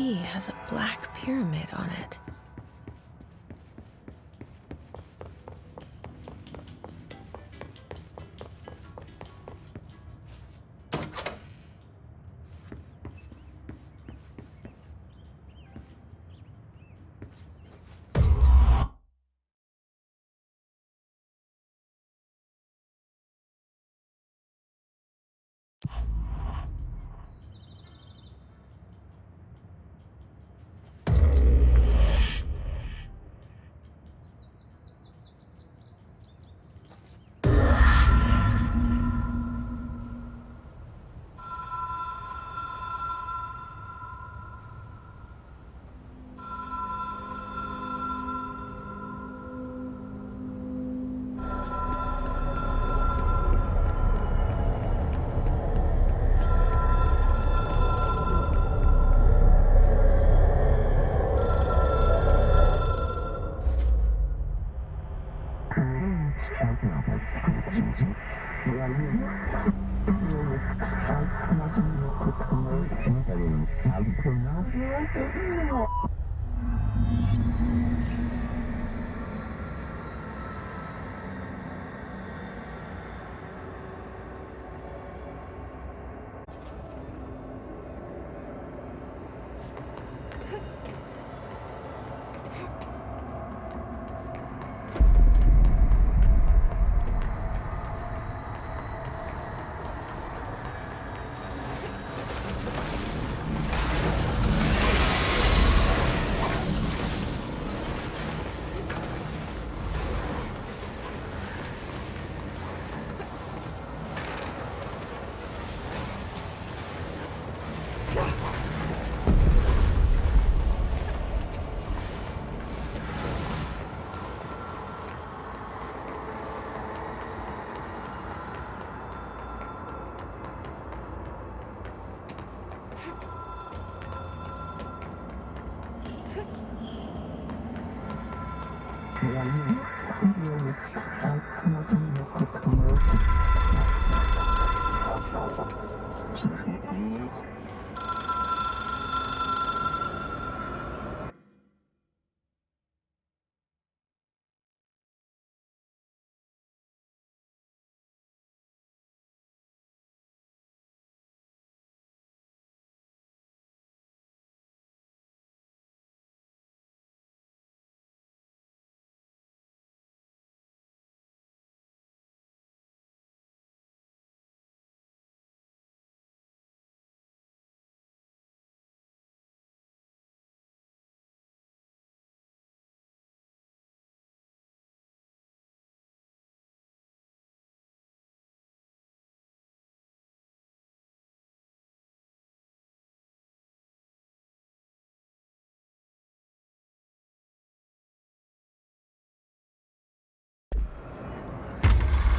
tree has a black pyramid on it.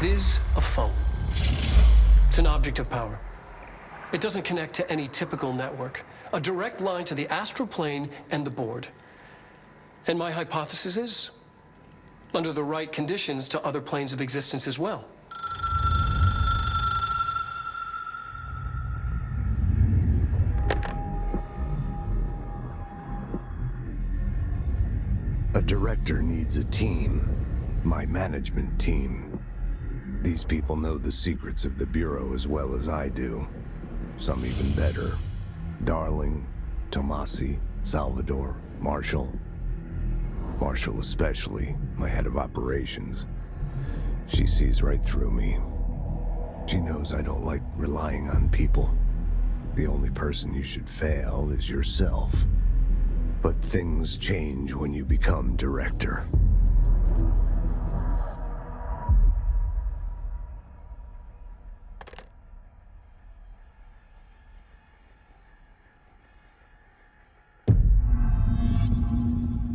It is a phone. It's an object of power. It doesn't connect to any typical network. A direct line to the astral plane and the board. And my hypothesis is, under the right conditions, to other planes of existence as well. A director needs a team. My management team. These people know the secrets of the Bureau as well as I do. Some even better. Darling, Tomasi, Salvador, Marshall. Marshall especially, my head of operations. She sees right through me. She knows I don't like relying on people. The only person you should fail is yourself. But things change when you become director.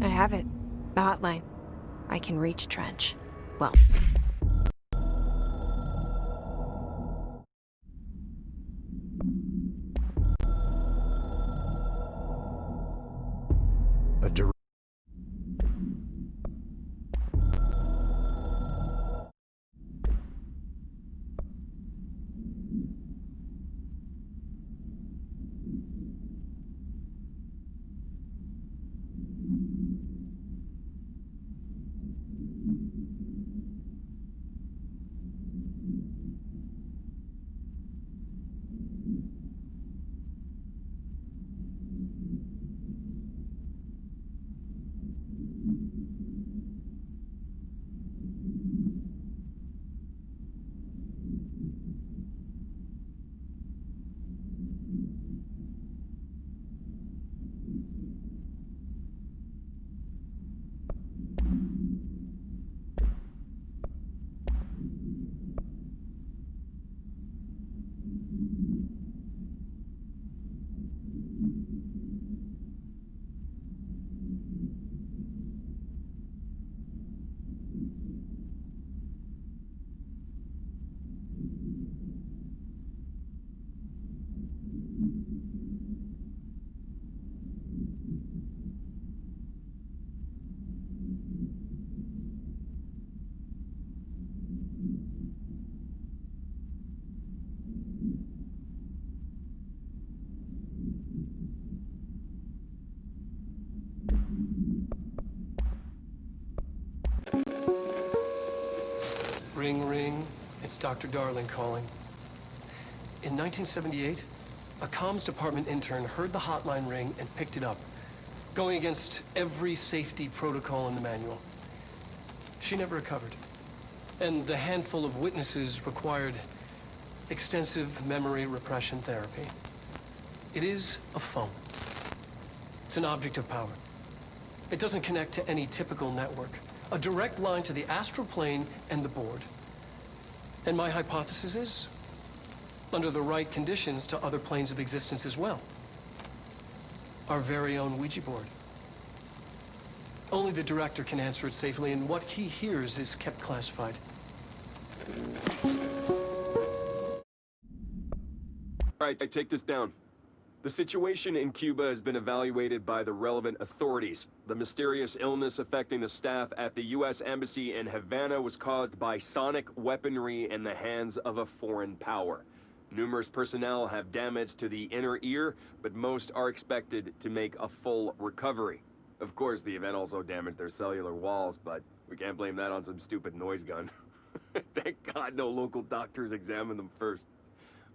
I have it. The hotline. I can reach Trench. Well, A dir- Ring, ring. It's Dr. Darling calling. In 1978, a comms department intern heard the hotline ring and picked it up, going against every safety protocol in the manual. She never recovered. And the handful of witnesses required extensive memory repression therapy. It is a phone. It's an object of power. It doesn't connect to any typical network. A direct line to the astral plane and the board. And my hypothesis is, under the right conditions, to other planes of existence as well. Our very own Ouija board. Only the director can answer it safely, and what he hears is kept classified. All right, take this down. The situation in Cuba has been evaluated by the relevant authorities. The mysterious illness affecting the staff at the U.S. Embassy in Havana was caused by sonic weaponry in the hands of a foreign power. Numerous personnel have damage to the inner ear, but most are expected to make a full recovery. Of course, the event also damaged their cellular walls, but we can't blame that on some stupid noise gun. Thank God no local doctors examined them first.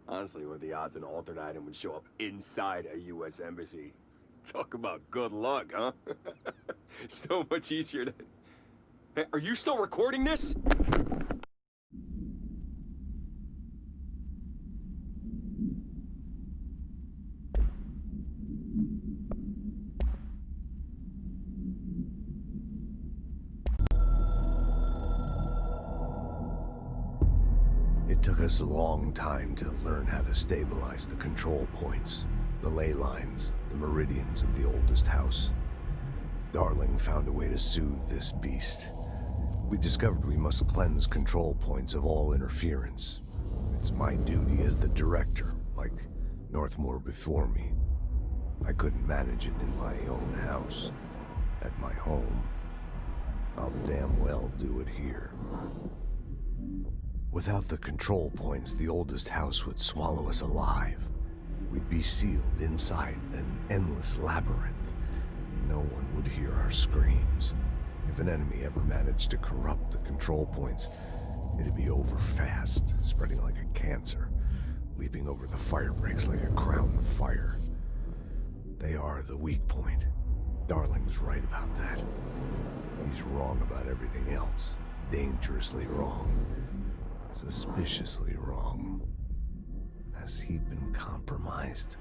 Honestly, what are the odds an altered item would show up inside a U.S. embassy? Talk about good luck, huh? So much easier to... Hey, are you still recording this? It took us a long time to learn how to stabilize the control points, the ley lines, the meridians of the oldest house. Darling found a way to soothe this beast. We discovered we must cleanse control points of all interference. It's my duty as the director, like Northmore before me. I couldn't manage it in my own house, at my home. I'll damn well do it here. Without the control points, the oldest house would swallow us alive. We'd be sealed inside an endless labyrinth. No one would hear our screams. If an enemy ever managed to corrupt the control points, it'd be over fast, spreading like a cancer, leaping over the fire breaks like a crown of fire. They are the weak point. Darling's right about that. He's wrong about everything else. Dangerously wrong. Suspiciously wrong. Has he been compromised?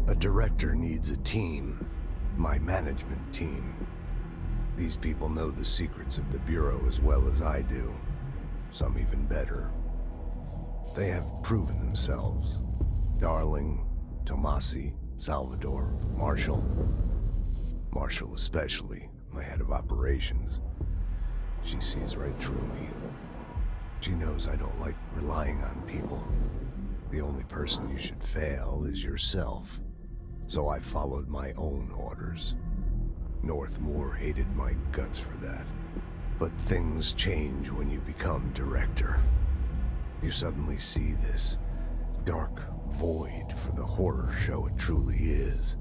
A director needs a team. My management team. These people know the secrets of the Bureau as well as I do. Some even better. They have proven themselves. Darling, Tomasi, Salvador, Marshall. Marshall especially, my head of operations. She sees right through me. She knows I don't like relying on people. The only person you should fail is yourself. So I followed my own orders. Northmore hated my guts for that. But things change when you become director. You suddenly see this dark void for the horror show it truly is,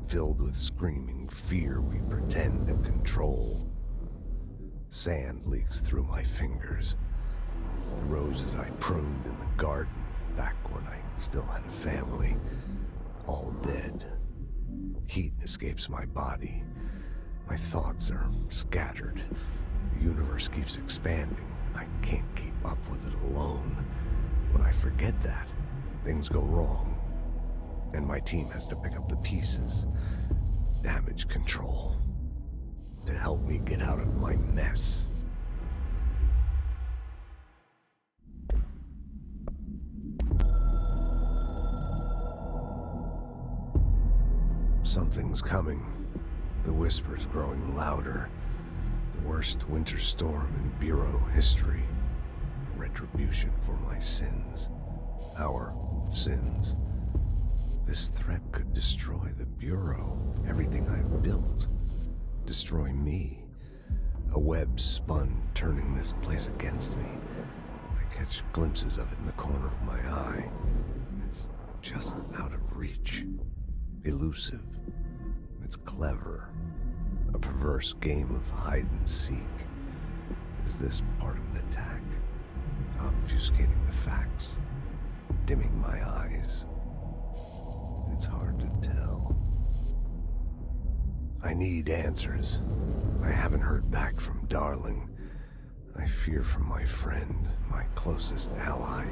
filled with screaming fear we pretend to control. Sand leaks through my fingers. The roses I pruned in the garden back when I still had a family, all dead. Heat escapes my body. My thoughts are scattered. The universe keeps expanding. I can't keep up with it alone. When I forget that, things go wrong, and my team has to pick up the pieces. Damage control. To help me get out of my mess. Something's coming. The whispers growing louder. The worst winter storm in Bureau history. Retribution for my sins. Our sins. This threat could destroy the Bureau, everything I've built. Destroy me. A web spun, turning this place against me. I catch glimpses of it in the corner of my eye. It's just out of reach. Elusive. It's clever. A perverse game of hide and seek. Is this part of an attack? Obfuscating the facts? Dimming my eyes? It's hard to tell. I need answers. I haven't heard back from Darling. I fear for my friend, my closest ally.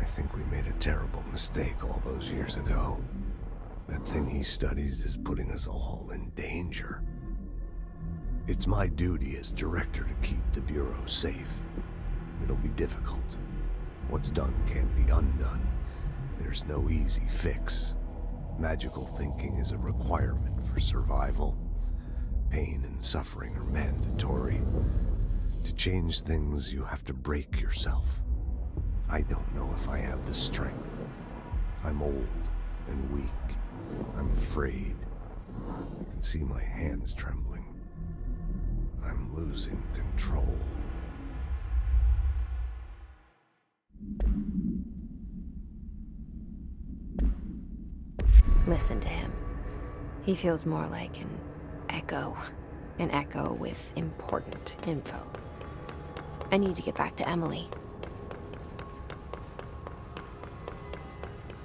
I think we made a terrible mistake all those years ago. That thing he studies is putting us all in danger. It's my duty as director to keep the Bureau safe. It'll be difficult. What's done can't be undone. There's no easy fix. Magical thinking is a requirement for survival. Pain and suffering are mandatory. To change things, you have to break yourself. I don't know if I have the strength. I'm old and weak. I'm afraid. I can see my hands trembling. I'm losing control. Listen to him. He feels more like an echo with important info. I need to get back to Emily.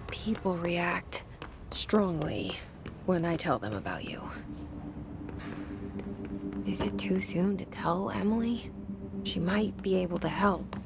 People react strongly when I tell them about you. Is it too soon to tell Emily? She might be able to help.